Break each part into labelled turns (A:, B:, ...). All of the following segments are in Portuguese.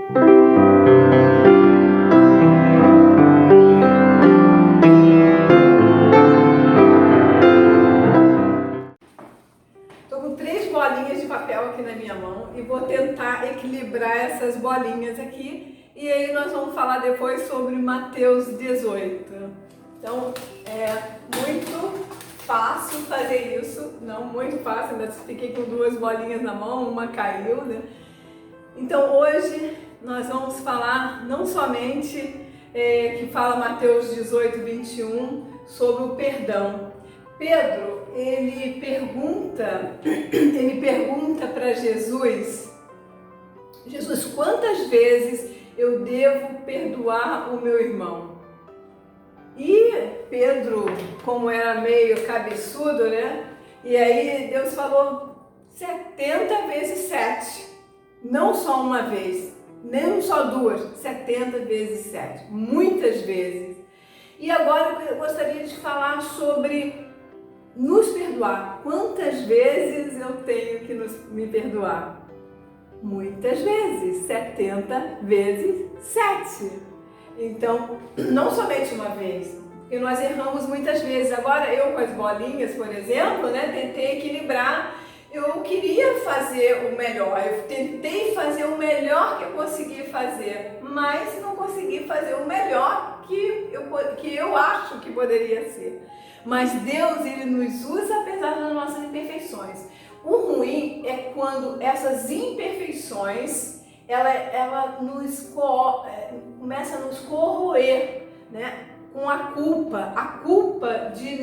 A: Estou com 3 bolinhas de papel aqui na minha mão e vou tentar equilibrar essas bolinhas aqui, e aí nós vamos falar depois sobre Mateus 18. Então é muito fácil fazer isso, não muito fácil, ainda fiquei com 2 bolinhas na mão, uma caiu, né? Então hoje nós vamos falar não somente que fala Mateus 18, 21 sobre o perdão. Pedro, ele pergunta para Jesus, quantas vezes eu devo perdoar o meu irmão? E Pedro, como era meio cabeçudo, né? E aí Deus falou 70 vezes 7, não só uma vez, nem só 2, 70 vezes 7, muitas vezes. E agora eu gostaria de falar sobre nos perdoar. Quantas vezes eu tenho que me perdoar? Muitas vezes, 70 vezes 7. Então, não somente uma vez, porque nós erramos muitas vezes. Agora, eu com as bolinhas, por exemplo, né, tentei equilibrar. Eu queria fazer o melhor, eu tentei fazer o melhor que eu consegui fazer, mas não consegui fazer o melhor que eu acho que poderia ser. Mas Deus, Ele nos usa apesar das nossas imperfeições. O ruim é quando essas imperfeições, ela começa a nos corroer, né? Com a culpa de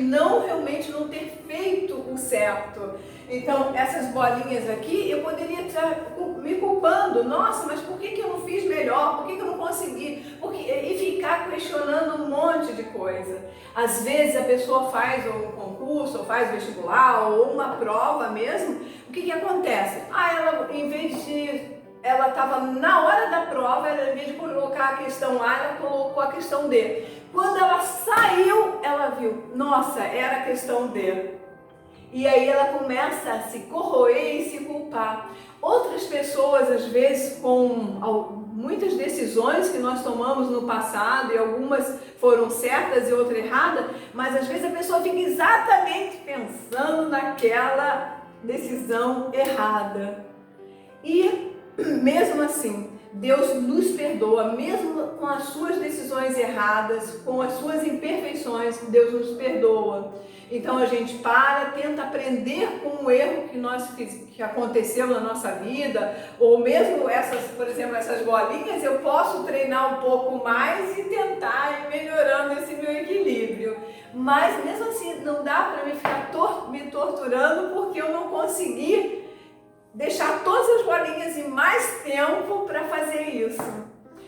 A: realmente não ter feito o certo. Então, essas bolinhas aqui, eu poderia estar me culpando. Nossa, mas por que eu não fiz melhor? Por que eu não consegui? E ficar questionando um monte de coisa. Às vezes a pessoa faz um concurso, ou faz vestibular, ou uma prova mesmo. O que acontece? Ela estava na hora da prova, em vez de colocar a questão A, ela colocou a questão D. Quando ela saiu, ela viu, nossa, era a questão D. E aí ela começa a se corroer e se culpar. Outras pessoas, às vezes, com muitas decisões que nós tomamos no passado, e algumas foram certas e outras erradas, mas às vezes a pessoa fica exatamente pensando naquela decisão errada. E mesmo assim, Deus nos perdoa, mesmo com as suas decisões erradas, com as suas imperfeições, Deus nos perdoa. Então a gente tenta aprender com o erro que aconteceu na nossa vida, ou mesmo por exemplo, essas bolinhas, eu posso treinar um pouco mais e tentar ir melhorando esse meu equilíbrio. Mas mesmo assim, não dá para me ficar me torturando porque eu não consegui deixar todas as bolinhas em mais tempo para fazer isso.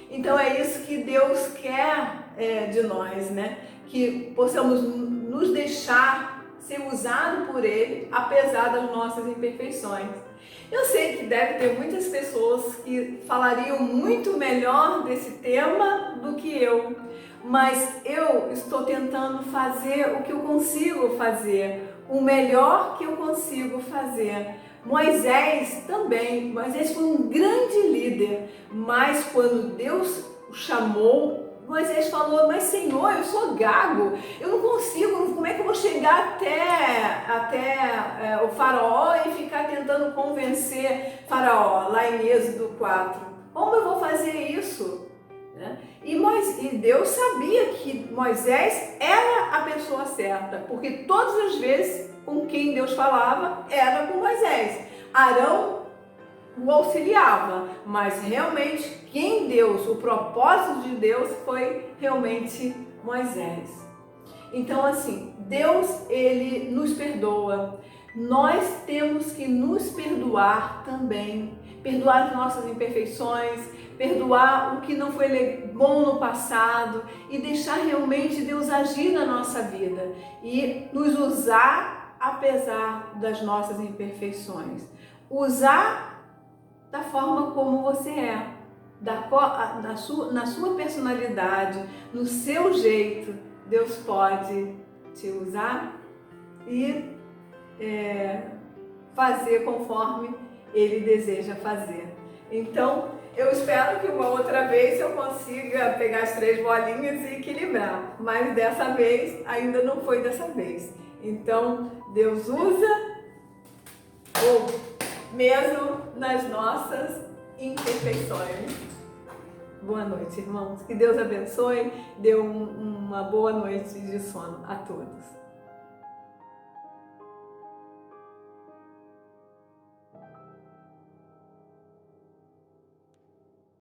A: Então é isso que Deus quer de nós, né? Que possamos nos deixar ser usados por Ele, apesar das nossas imperfeições. Eu sei que deve ter muitas pessoas que falariam muito melhor desse tema do que eu, mas eu estou tentando fazer o que eu consigo fazer, o melhor que eu consigo fazer. Moisés também, Moisés foi um grande líder, mas quando Deus o chamou, Moisés falou, mas Senhor, eu sou gago, eu não consigo, como é que eu vou chegar até o faraó e ficar tentando convencer faraó, lá em Êxodo 4? Como eu vou fazer isso? E Deus sabia que Moisés era a pessoa certa, porque todas as vezes com quem Deus falava era com Moisés. Arão o auxiliava, mas realmente o propósito de Deus foi realmente Moisés. Então assim, Deus, Ele nos perdoa. Nós temos que nos perdoar também, perdoar as nossas imperfeições, perdoar o que não foi bom no passado e deixar realmente Deus agir na nossa vida e nos usar apesar das nossas imperfeições. Usar da forma como você é, na sua personalidade, no seu jeito, Deus pode te usar e fazer conforme Ele deseja fazer. Então, Eu espero que uma outra vez eu consiga pegar as 3 bolinhas e equilibrar, mas dessa vez ainda não foi dessa vez. Então Deus usa mesmo nas nossas imperfeições. Boa noite, irmãos. Que Deus abençoe. Dê uma boa noite de sono a todos.